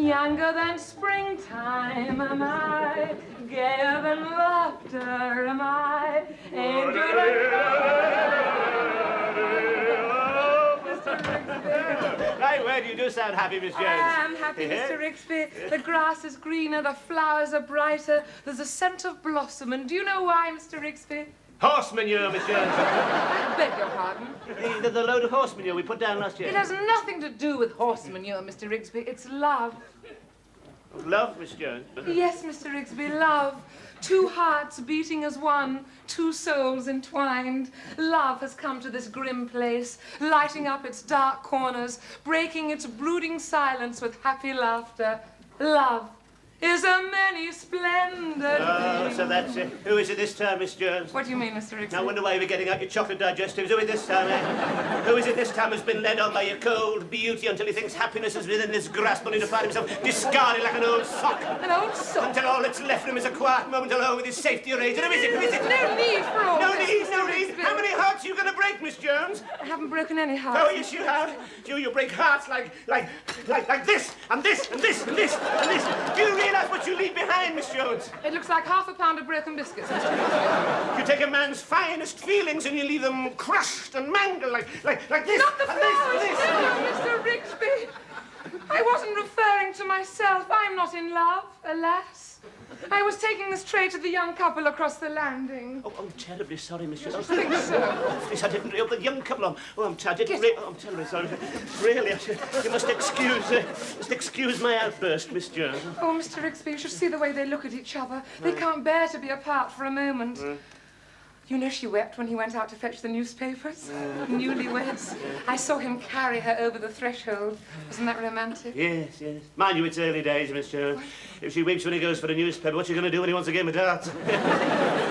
Younger than springtime am I, gayer than laughter am I, angel Mr. Rigsby. Right, well, you do sound happy, Miss Jones. I am happy, Mr. Rigsby. The grass is greener, the flowers are brighter, there's a scent of blossom, and do you know why, Mr. Rigsby? Horse manure, Miss Jones. I beg your pardon? The load of horse manure we put down last year. It has nothing to do with horse manure, Mr. Rigsby. It's love. Love, Miss Jones? Yes, Mr. Rigsby, love. Two hearts beating as one, two souls entwined. Love has come to this grim place, lighting up its dark corners, breaking its brooding silence with happy laughter. Love is a many-splendid Oh, thing. so that's it. Who is it this time, Miss Jones? What do you mean, Mr. Rigsby? I wonder why you're getting out your chocolate digestives. Who is it this time, eh? Who is it this time who's been led on by your cold beauty until he thinks happiness is within his grasp, only to find himself discarded like an old sock? An old sock? Until all that's left him is a quiet moment alone with his safety arranged. Who is it? Who is it? No need for all No this, need, Mr. no need. Rigsby. How many hearts are you going to break, Miss Jones? I haven't broken any hearts. Oh, yes, you have. You break hearts like this, and this, and this, and this, and this. Do you realize what you leave behind, Miss Jones? It looks like half a pound of broken biscuits, Mr. Rigsby. You take a man's finest feelings and you leave them crushed and mangled like this. Not the and this, flowers, and this. no, Mr. Rigsby. I wasn't referring to myself. I'm not in love, alas. I was taking this tray to the young couple across the landing. Oh, I'm terribly sorry, Miss Jones. I think so. Please, I didn't realize the young couple. I'm terribly sorry. Really, you must excuse my outburst, Miss Jones. Oh, Mr. Rigsby, you should see the way they look at each other. They can't bear to be apart for a moment. You know she wept when he went out to fetch the newspapers? Newlyweds. I saw him carry her over the threshold. Wasn't that romantic? Yes, yes. Mind you, it's early days, Miss Jones. If she weeps when he goes for the newspaper, what's she going to do when he wants a game of darts?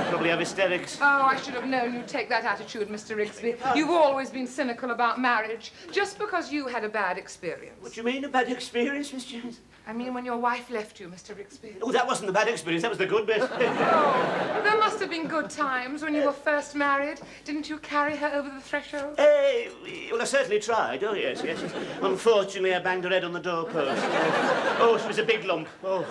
Probably have hysterics. Oh, I should have known you'd take that attitude, Mr. Rigsby. You've always been cynical about marriage, just because you had a bad experience. What do you mean, a bad experience, Miss Jones? I mean, when your wife left you, Mr. Rigsby. Oh, that wasn't the bad experience, that was the good bit. Oh, there must have been good times when you were first married. Didn't you carry her over the threshold? Well, I certainly tried. Oh, yes. Unfortunately, I banged her head on the doorpost. Oh, she was a big lump. Oh.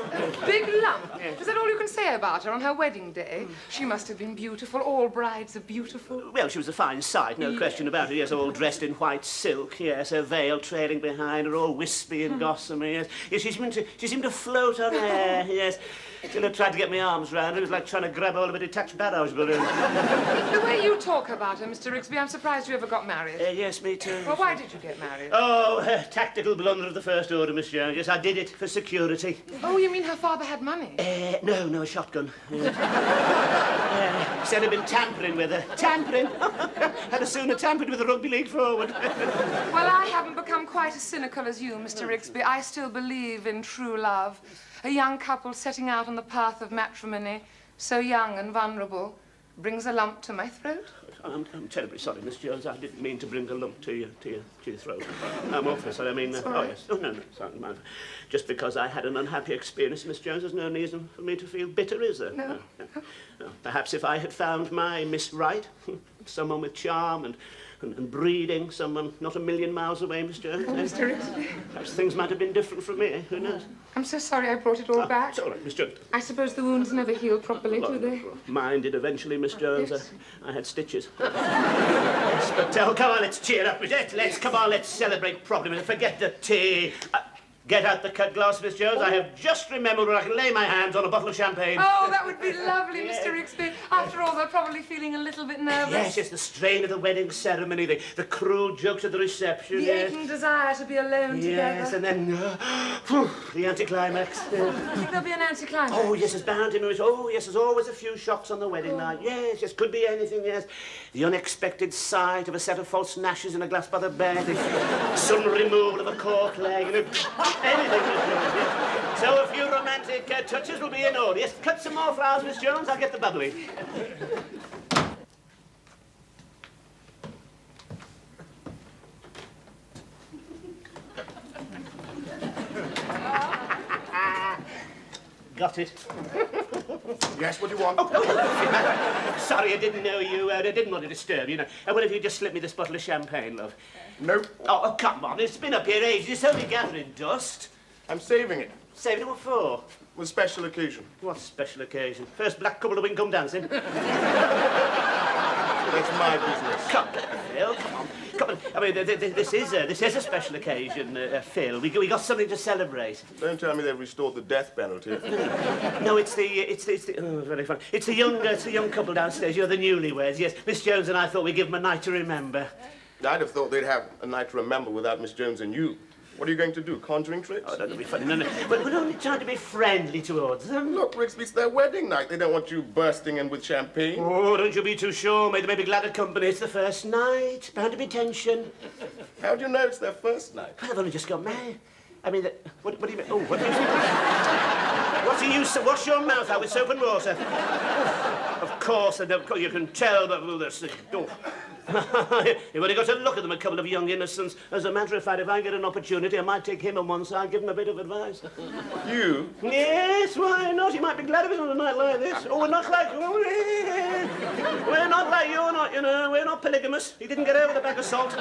Big lump? Yes. Is that all you can say about her on her wedding day? She must have been beautiful. All brides are beautiful. Well, she was a fine sight, no question about it. Yes, all dressed in white silk. Yes, her veil trailing behind her, all wispy and gossamer. Yes, she seemed to float on air. Yes, till I tried to get my arms round her. It was like trying to grab hold of a detached barrage balloon. The way you talk about her, Mr. Rigsby, I'm surprised you ever got married. Yes, me too. Well, why did you get married? Oh, tactical blunder of the first order, Miss Jones. Yes, I did it for security. Oh, you mean her father had money? No, a shotgun. Said I'd been tampering with her. Tampering? I'd as sooner tampered with a rugby league forward. Well, I haven't become quite as cynical as you, Mr. Rigsby. I still believe in true love. A young couple setting out on the path of matrimony, so young and vulnerable, brings a lump to my throat. I'm terribly sorry, Miss Jones. I didn't mean to bring a lump to your throat. I'm awfully sorry. I mean, oh yes. Oh no, sorry. Just because I had an unhappy experience, Miss Jones, there's no reason for me to feel bitter, is there? No. No. Perhaps if I had found my Miss Right, someone with charm and breeding, someone not a million miles away, Miss Jones. Oh, Mr. Rigsby. Perhaps things might have been different from me. Who knows? I'm so sorry I brought it all back. It's all right, Miss Jones. I suppose the wounds never heal properly, do they? Mine did eventually, Miss Jones. Yes. I had stitches. Yes, but come on, let's cheer up. Let's celebrate properly. Forget the tea. Get out the cut glass, Miss Jones. I have just remembered where I can lay my hands on a bottle of champagne. Oh, that would be lovely, Mr. Rigsby. After all, they're probably feeling a little bit nervous. Yes, the strain of the wedding ceremony, the cruel jokes at the reception. The aching desire to be alone together. Yes, and then the anticlimax. You think there'll be an anticlimax? Oh, yes, there's bound to be. Oh, yes, there's always a few shocks on the wedding night. Yes, could be anything, yes. The unexpected sight of a set of false gnashes in a glass by the bed, the sudden removal of a cork leg, anything, Miss Jones, yes. So a few romantic touches will be in order. Yes, cut some more flowers, Miss Jones. I'll get the bubbly. Got it. Yes, what do you want? Sorry, I didn't know you. I didn't want to disturb you. What if you just slip me this bottle of champagne, love? Nope. Oh, come on. It's been up here ages. It's only gathering dust. I'm saving it. Saving it what for? For a special occasion. What special occasion? First black couple of come dancing. That's my business. Come on, Phil, come on. Come on. I mean, this is a special occasion, Phil. We got something to celebrate. Don't tell me they've restored the death penalty. No, it's the oh, very funny. It's the young couple downstairs. You're the newlyweds. Yes, Miss Jones and I thought we'd give them a night to remember. I'd have thought they'd have a night to remember without Miss Jones and you. What are you going to do? Conjuring tricks? Oh, don't be funny. No. But we're only trying to be friendly towards them. Look, Rigsby, it's their wedding night. They don't want you bursting in with champagne. Oh, don't you be too sure, mate. They may be glad of company. It's the first night. Bound to be tension. How do you know it's their first night? Well, they've only just got married. I mean, what do you mean? Oh, what do you mean? What are you... Wash your mouth out with soap and water. Of course, you can tell, but... Oh. You've only got to look at them, a couple of young innocents. As a matter of fact, if I get an opportunity, I might take him on one side, give him a bit of advice. You? Yes, why not? He might be glad of it on a night like this. Oh, we're not like you, you know. We're not polygamous. He didn't get over the bag of salt.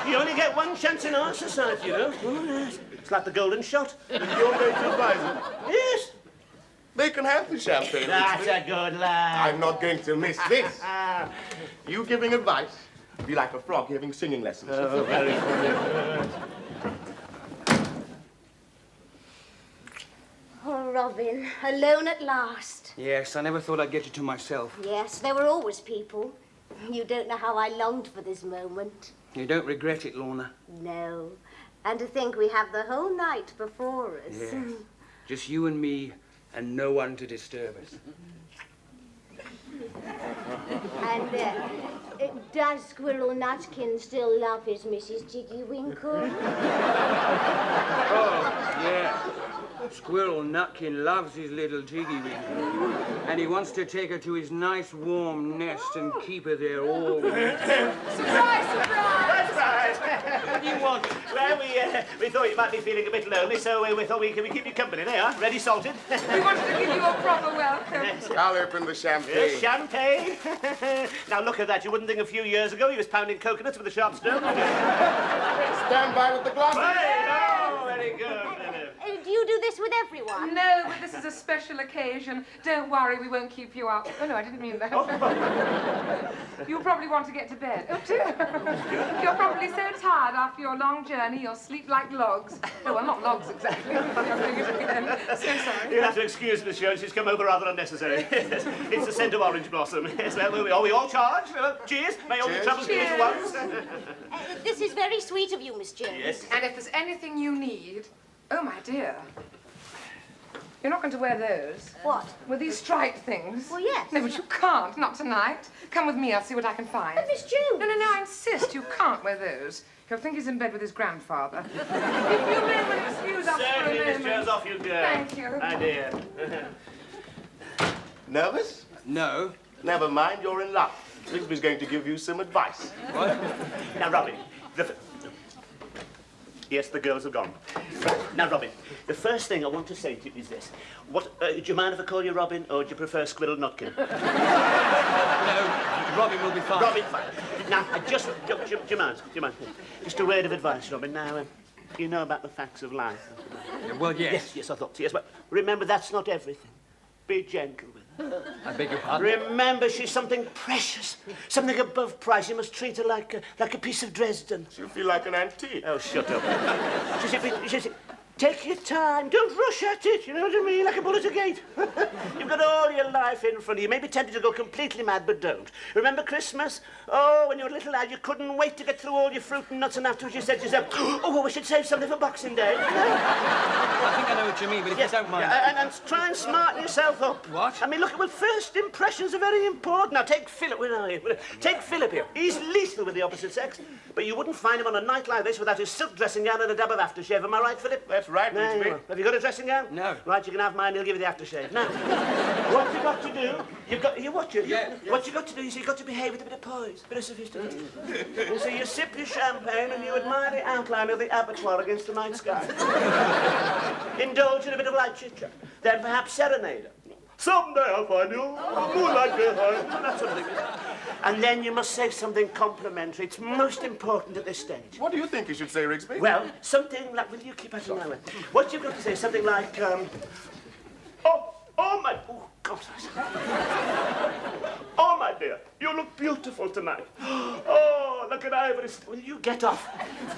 You only get one chance in our society, you know. Oh, yes. It's like the golden shot. You're going to advise them? Yes. They can have the champagne. That's a good lad. I'm not going to miss this. You giving advice be like a frog giving singing lessons. Oh, very funny. Oh, Robin, alone at last. Yes, I never thought I'd get you to myself. Yes, there were always people. You don't know how I longed for this moment. You don't regret it, Lorna? No. And to think we have the whole night before us. Yes. Just you and me, and no one to disturb us. And does Squirrel Nutkin still love his Mrs. Jiggy Winkle? Oh, yeah. Squirrel Nutkin loves his little Jiggy Winkle. And he wants to take her to his nice warm nest and keep her there all winter. Surprise, surprise! Surprise! What do you want? Well, we thought you might be feeling a bit lonely, so we thought we keep you company. There you are, ready salted. We wanted to give you a proper welcome. I'll open the champagne. Yes, champagne. Now look at that. You wouldn't think a few years ago he was pounding coconuts with a sharp stone. Stand by with the glasses. Hey, oh, very good. Do you do this with everyone? No, but this is a special occasion. Don't worry, we won't keep you up. Oh, no, I didn't mean that. You'll probably want to get to bed. Oh, dear. You're probably so tired after your long journey, you'll sleep like logs. Oh, well, not logs exactly. I'm doing it again. So sorry. You'll have to excuse Miss Jones. She's come over rather unnecessary. It's the scent of orange blossom. Yes, well, are we all charged? Cheers. May all your Cheers. troubles be at once. This is very sweet of you, Miss Jones. Yes. And if there's anything you need... Oh, my dear. You're not going to wear those. What? Well, these striped things. Well, yes. No, but you can't. Not tonight. Come with me. I'll see what I can find. But Miss Jones. No, I insist. You can't wear those. He'll think he's in bed with his grandfather. If you men will excuse us for a Certainly, Miss moment. Jones, off you go. Thank you. My dear. Nervous? No. Never mind, you're in luck. Rigsby's going to give you some advice. What? Now, Robin. Yes, the girls have gone. Now, Robin, the first thing I want to say to you is this. Do you mind if I call you Robin, or do you prefer Squirrel Nutkin? No, Robin will be fine. Robin, fine. Now, do you mind? Just a word of advice, Robin. Now, you know about the facts of life. Well, yes. Yes, I thought so. Yes, but remember, that's not everything. Be gentle with her. I beg your pardon? Remember, she's something precious, something above price. You must treat her like a piece of Dresden. You feel like an antique. Oh, shut up. Take your time. Don't rush at it. You know what I mean? Like a bull at a gate. You've got all your life in front of you. You may be tempted to go completely mad, but don't. Remember Christmas? Oh, when you were a little lad, you couldn't wait to get through all your fruit and nuts, and afterwards you said to yourself, oh, well, we should save something for Boxing Day. I think I know what you mean, but if you don't mind... And try and smarten yourself up. What? I mean, look, well, first impressions are very important. Now, take Philip. Where are you? Take Philip here. He's lethal with the opposite sex, but you wouldn't find him on a night like this without his silk dressing gown and a dab of aftershave. Am I right, Philip? That's right, There you Rigsby. are. Have you got a dressing gown? No. Right, you can have mine. He'll give you the aftershave. Now, what you got to do? What you got to do is you've got to behave with a bit of poise, a bit of sophistication. You see, you sip your champagne and you admire the outline of the abattoir against the night sky. Indulge in a bit of light chit-chat. Then perhaps serenade her. Someday I'll find you, moonlight behind, that sort of thing. And then you must say something complimentary. It's most important at this stage. What do you think you should say, Rigsby? Well, something like... Will you keep out of my way? What you've got to say is something like, oh, my... Oh, God. Oh, my dear, you look beautiful tonight. Oh, like an ivory... Will you get off?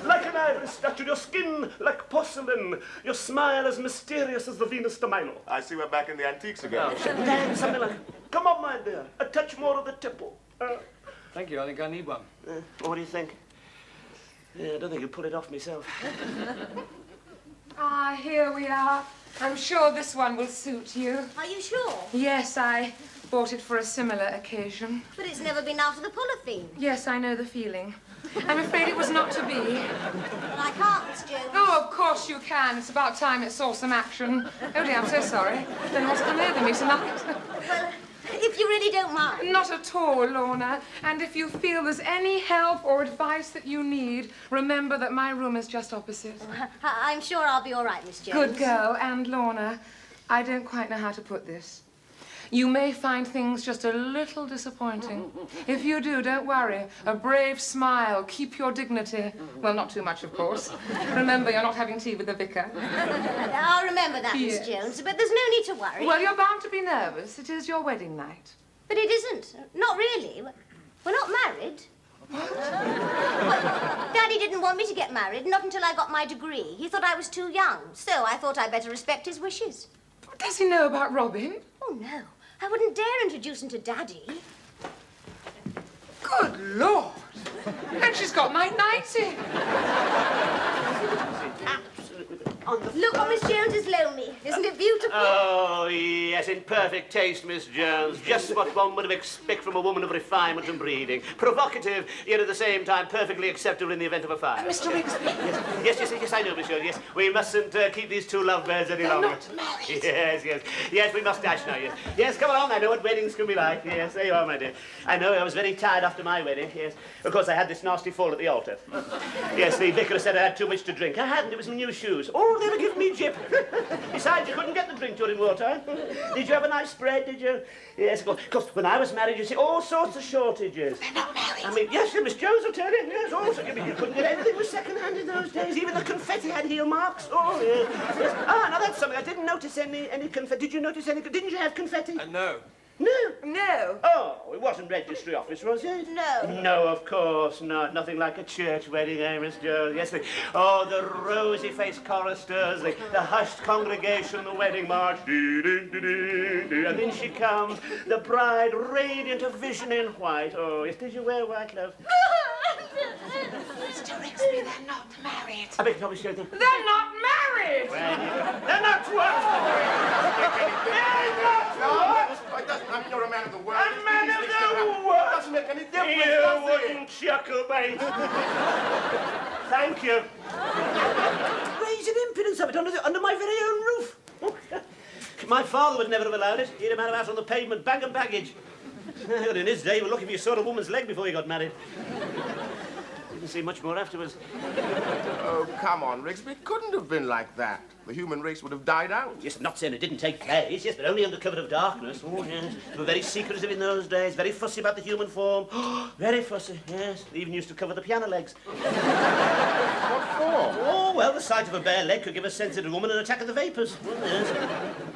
Like an ivory statue, your skin like porcelain, your smile as mysterious as the Venus de Milo. I see we're back in the antiques again. Then something like, come on, my dear, a touch more of the tipple. Thank you, I think I need one. What do you think? Yeah, I don't think you'd pull it off myself. Ah, here we are. I'm sure this one will suit you. Are you sure? Yes, I bought it for a similar occasion. But it's never been out of the polythene. Yes, I know the feeling. I'm afraid it was not to be. But I can't, Miss Jones. Oh, of course you can. It's about time it saw some action. Oh, dear, I'm so sorry. Don't know what's come over me tonight. Well, if you really don't mind. Not at all, Lorna. And if you feel there's any help or advice that you need, remember that my room is just opposite. I'm sure I'll be all right, Miss Jones. Good girl. And Lorna, I don't quite know how to put this. You may find things just a little disappointing. If you do, don't worry. A brave smile. Keep your dignity. Well, not too much, of course. Remember, you're not having tea with the vicar. I'll remember that, Yes. Miss Jones, but there's no need to worry. Well, you're bound to be nervous. It is your wedding night. But it isn't. Not really. We're not married. Well, Daddy didn't want me to get married, not until I got my degree. He thought I was too young, so I thought I'd better respect his wishes. Does he know about Robin? Oh, no. I wouldn't dare introduce him to Daddy. Good Lord! And she's got my 90. Look what Miss Jones has loaned me. Isn't it beautiful? Oh, yes, in perfect taste, Miss Jones. Just what one would expect from a woman of refinement and breeding. Provocative, yet at the same time perfectly acceptable in the event of a fire. Mr. Rigsby. Yes, I know, Miss Jones, yes. We mustn't keep these two lovebirds any longer. Not married. Yes, we must dash now, yes. Yes, come along, I know what weddings can be like. Yes, there you are, my dear. I know, I was very tired after my wedding, yes. Of course, I had this nasty fall at the altar. Yes, the vicar said I had too much to drink. I hadn't, it was my new shoes. Oh, they were giving me jip. Besides, you couldn't get the drink during wartime. Did you have a nice spread, did you? Yes, of course, when I was married, you see, all sorts of shortages. They're not married. I mean, yes, Miss Jones will tell you, yes, also, I mean, you couldn't get anything was second-hand in those days. Even the confetti had heel marks. Oh, yes. Ah, now that's something. I didn't notice any confetti. Did you notice any? Didn't you have confetti? No. No. No. Oh, it wasn't registry office, was it? No. No, of course not. Nothing like a church wedding, eh, Miss Jones? Yes, the rosy-faced choristers, the hushed congregation, the wedding march. And then she comes, the bride radiant of vision in white. Oh, yes, did you wear white, love? Mr. Rigsby, they're not married. I beg your pardon, Miss Jones. They're not married! They're not what? They're not what? It doesn't, I mean, you're a man of the world. A man of It the world? doesn't make any difference. You does it? wouldn't chuckle, mate. Thank you. Raising impudence of it under my very own roof. My father would never have allowed it. He'd have had him out on the pavement, bag and baggage. In his day, he was lucky if you saw a woman's leg before he got married. Didn't see much more afterwards. Oh, come on, Rigsby. It couldn't have been like that. The human race would have died out. Yes, not saying it didn't take place, yes, but only under cover of darkness. Oh, yes. They were very secretive in those days, very fussy about the human form. Very fussy, yes. They even used to cover the piano legs. What for? Oh, well, the sight of a bare leg could give a sensitive woman an attack of the vapours. Well, yes.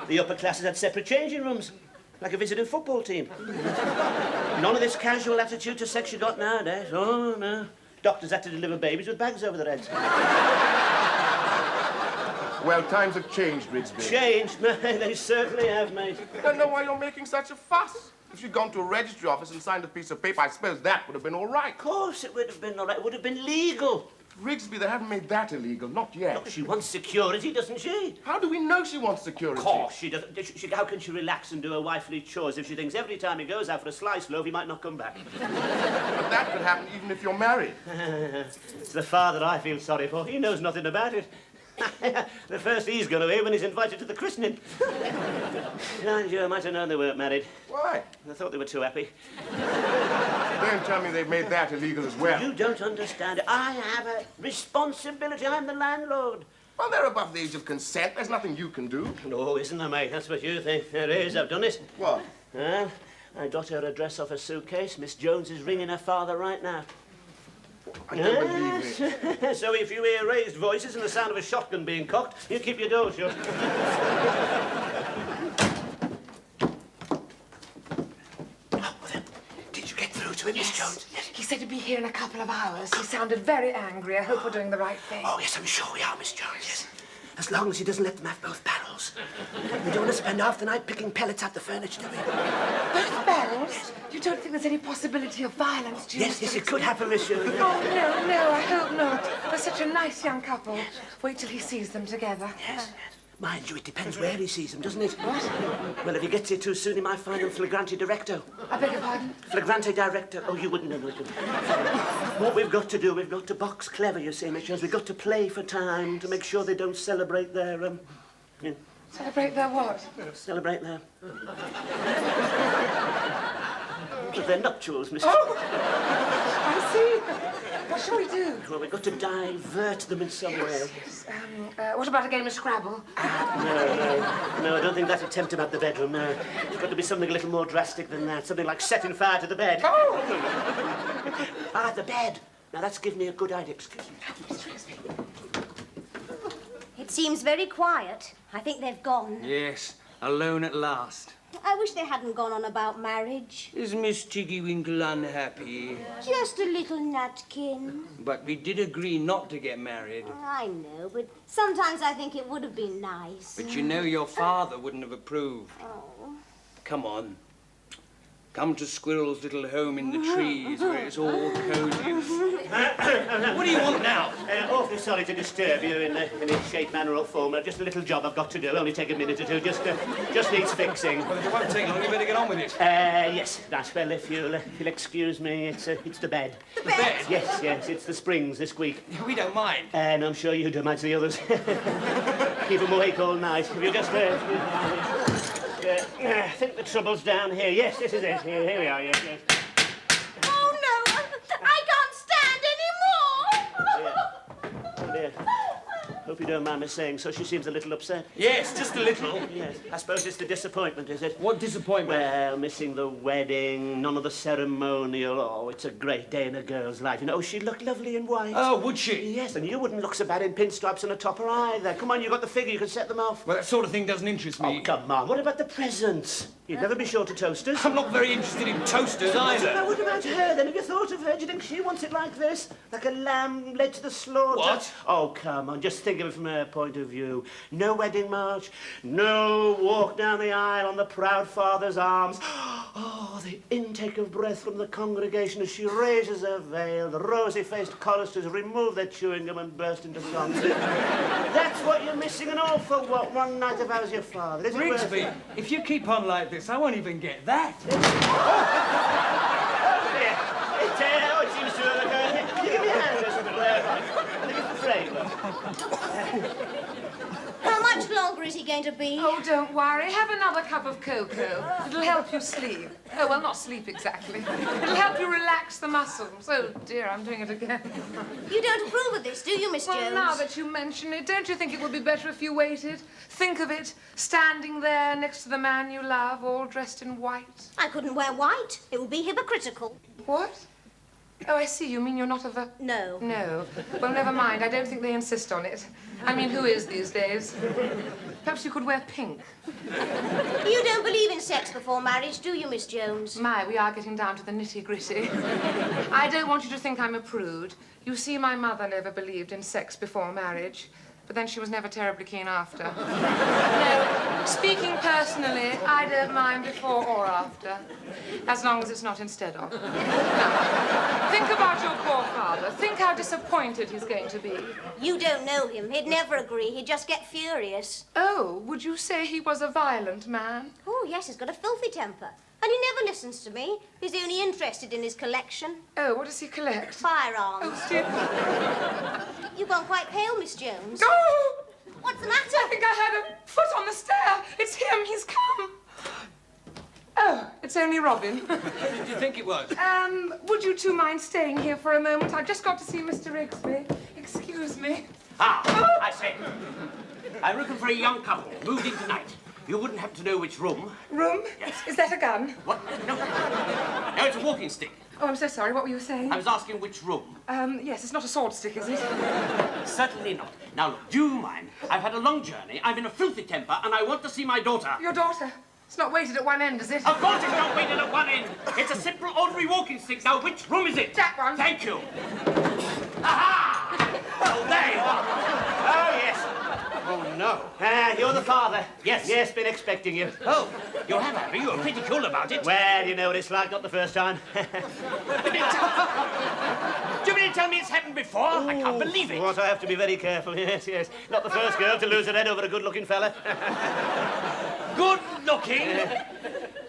The upper classes had separate changing rooms, like a visiting football team. None of this casual attitude to sex you got nowadays. Oh, no. Doctors had to deliver babies with bags over their heads. Well, times have changed, Rigsby. Changed? They certainly have, mate. I don't know why you're making such a fuss. If you'd gone to a registry office and signed a piece of paper, I suppose that would have been all right. Of course it would have been all right. It would have been legal. Rigsby, they haven't made that illegal, not yet. Look, she wants security, doesn't she? How do we know she wants security? Of course she doesn't. How can she relax and do her wifely chores if she thinks every time he goes out for a sliced loaf, he might not come back? But that could happen even if you're married. It's the father I feel sorry for. He knows nothing about it. The first he's going to hear when he's invited to the christening. And you might have known they weren't married. Why? I thought they were too happy. Don't tell me they've made that illegal as well. You don't understand it. I have a responsibility. I'm the landlord. Well, they're above the age of consent. There's nothing you can do. No, isn't there, mate? That's what you think. There is. I've done it. What? Well, I got her address off a suitcase. Miss Jones is ringing her father right now. I don't believe it. So if you hear raised voices and the sound of a shotgun being cocked, you keep your door shut. Did you get through to him, Miss Jones? Yes. He said he'd be here in a couple of hours. He sounded very angry. I hope we're doing the right thing. Oh, yes, I'm sure we are, Miss Jones, yes. As long as he doesn't let them have both barrels. We don't want to spend half the night picking pellets out the furniture, do we? Both barrels? You don't think there's any possibility of violence, do you? Yes, yes, it could happen, Miss Jones. Oh, no, I hope not. They're such a nice young couple. Wait till he sees them together. Yes. Mind you, it depends where he sees them, doesn't it? What? Well, if he gets here too soon, he might find them flagrante directo. I beg your pardon? Flagrante directo. Oh, you wouldn't know, would you? What we've got to do, we've got to box clever, you see, Miss Jones. We've got to play for time to make sure they don't celebrate their, Celebrate their what? Celebrate their... their nuptials, Miss... Oh! I see. What shall we do? Well, we've got to divert them in some way. Yes. What about a game of Scrabble? No, I don't think that'll tempt him out the bedroom, no. It's got to be something a little more drastic than that. Something like setting fire to the bed. Oh! The bed. Now, that's given me a good idea. Excuse me. It seems very quiet. I think they've gone. Yes, alone at last. I wish they hadn't gone on about marriage. Is Miss Tiggywinkle unhappy? Just a little nutkin. But we did agree not to get married. I know, but sometimes I think it would have been nice. But you know your father wouldn't have approved. Oh. Come on. Come to Squirrel's little home in the trees where it's all cozy. What do you want now? Awfully sorry to disturb you in any shape, manner or form. Just a little job I've got to do. Only take a minute or two. Just needs fixing. Well, if it won't take long, you better get on with it. Yes, that's well. If you'll excuse me, it's the bed. The bed? Yes, it's the springs this week. We don't mind. And I'm sure you don't mind the others. Keep them awake all night. If you just... I think the trouble's down here. Yes, this is it. Here we are, yes. Oh, no! I can't stand anymore! Oh, dear. Hope you don't mind me saying so. She seems a little upset. Yes, just a little. Yes. I suppose it's the disappointment, is it? What disappointment? Well, missing the wedding, none of the ceremonial. Oh, it's a great day in a girl's life. You know, she'd look lovely in white. Oh, would she? Yes, and you wouldn't look so bad in pinstripes and a topper either. Come on, you got the figure. You can set them off. Well, that sort of thing doesn't interest me. Oh, come on. What about the presents? You'd never be short of toasters. I'm not very interested in toasters either. Now, what about her, then? Have you thought of her? Do you think she wants it like this? Like a lamb led to the slaughter? What? Oh, come on. Just think of it from her point of view. No wedding march. No walk down the aisle on the proud father's arms. Oh, the intake of breath from the congregation as she raises her veil. The rosy-faced choristers remove their chewing gum and burst into song. That's what you're missing, and all for what? One night of ours, your father. Is it worth Rigsby, it? if you keep on like this, I won't even get that. It seems to have occurred. You give me a hand, Miss Frame. How much longer is he going to be? Oh, don't worry. Have another cup of cocoa. It'll help you sleep. Oh, well, not sleep exactly. It'll help you relax the muscles. Oh, dear, I'm doing it again. You don't approve of this, do you, Miss Well, Jones? now that you mention it, don't you think it would be better if you waited? Think of it, standing there next to the man you love, all dressed in white. I couldn't wear white. It would be hypocritical. What? Oh, I see. You mean you're not of a... No. No. Well, never mind. I don't think they insist on it. I mean, who is these days? Perhaps you could wear pink. You don't believe in sex before marriage, do you, Miss Jones? My, we are getting down to the nitty-gritty. I don't want you to think I'm a prude. You see, my mother never believed in sex before marriage. But then she was never terribly keen after. No, speaking personally, I don't mind before or after, as long as it's not instead of. Now, think about your poor father. Think how disappointed he's going to be. You don't know him. He'd never agree. He'd just get furious. Oh, would you say he was a violent man? Oh, yes, he's got a filthy temper. And he never listens to me. He's only interested in his collection. Oh, what does he collect? Firearms. Oh, dear. You've gone quite pale, Miss Jones. Oh! What's the I matter? think I had a foot on the stair. It's him. He's come. Oh, it's only Robin. Who did you think it was? Would you two mind staying here for a moment? I've just got to see Mr. Rigsby. Excuse me. I say. I'm looking for a young couple. Moved in tonight. You wouldn't happen to know which room? Room? Is that a gun? What? No. No, it's a walking stick. Oh, I'm so sorry. What were you saying? I was asking which room. Yes, it's not a sword stick, is it? Certainly not. Now, look, do you mind? I've had a long journey, I'm in a filthy temper, and I want to see my daughter. Your daughter? It's not weighted at one end, is it? Of course it's not weighted at one end. It's a simple, ordinary walking stick. Now, which room is it? That one. Thank you. Aha! Oh, there you are. Oh, yes. Oh, no. You're the father. Yes. Yes, been expecting you. Oh, you have, have you? You're pretty cool about it. Well, you know what it's like, not the first time. Do you mean to tell me it's happened before? I can't believe it. What, I have to be very careful, yes, yes. Not the first girl to lose her head over a good-looking fella. Good looking.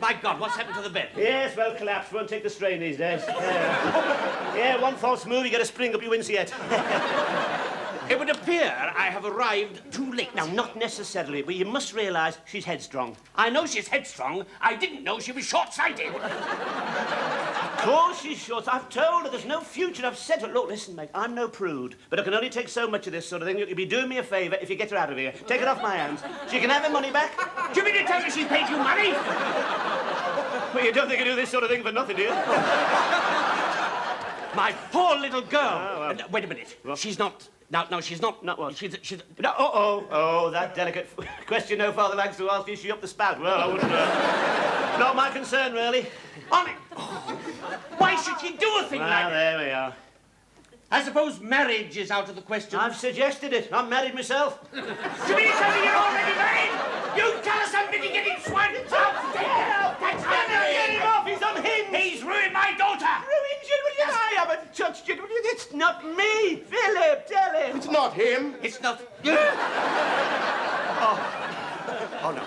My God, what's happened to the bed? Yes, well, collapsed. Won't take the strain these days. Yeah, one false move, you get a spring up your windset. It would appear I have arrived too late. Now, not necessarily, but you must realise she's headstrong. I know she's headstrong. I didn't know she was short-sighted. Of course she's short. I've told her there's no future. I've said to her, look, listen, mate, I'm no prude, but I can only take so much of this sort of thing. You'd be doing me a favour if you get her out of here. Take it off my hands. She can have her money back. Do you mean to tell me she paid you money? Well, you don't think I do this sort of thing for nothing, do you? My poor little girl. Oh, well. Wait a minute. What? She's not... No, she's not... Not what? She's... No, oh, that delicate question no father likes to ask, is she up the spout? Well, I wouldn't Not my concern, really. On it. Oh, why should she do a thing like that? There we are. I suppose marriage is out of the question. I've suggested it. I'm married myself. Do you mean to tell me you're already married? You tell us I'm getting swine. How dare! That's Get him off! He's unhinged! He's ruined my daughter! Ruined you? I haven't touched you. It's not me. Philip, tell him. It's not him. It's not... Oh, no.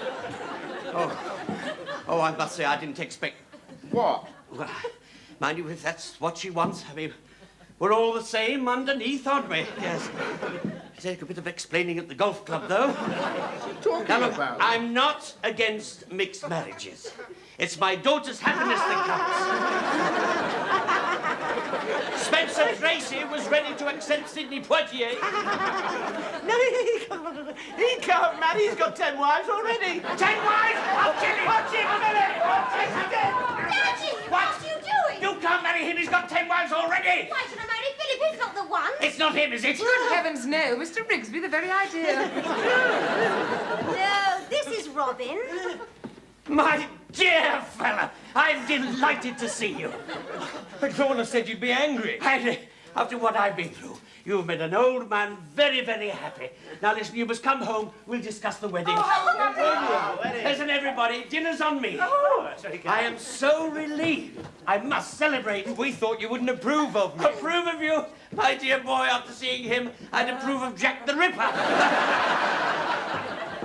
Oh, I must say, I didn't expect... What? Well, mind you, if that's what she wants, I mean, we're all the same underneath, aren't we? Yes. Take a bit of explaining at the golf club, though. Talking Now, look, about? I'm not against mixed marriages. It's my daughter's happiness that counts. Spencer Tracy was ready to accept Sidney Poitier. No, he can't marry. He's got 10 wives already. 10 wives? I'll kill him! Watch him, Philip! Watch him! Daddy, what are you doing? You can't marry him, he's got 10 wives already! Why should I marry Philip? He's not the one. It's not him, is it? Good heavens, no. Mr. Rigsby, the very idea. No, this is Robin. My dear fella, I'm delighted to see you. But no one has said you'd be angry. And after what I've been through, you've made an old man very, very happy. Now listen, you must come home. We'll discuss the wedding. Listen, everybody, dinner's on me. I am so relieved. I must celebrate. We thought you wouldn't approve of me. Approve of you? My dear boy, after seeing him, I'd approve of Jack the Ripper.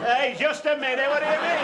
Hey, just a minute. What do you mean?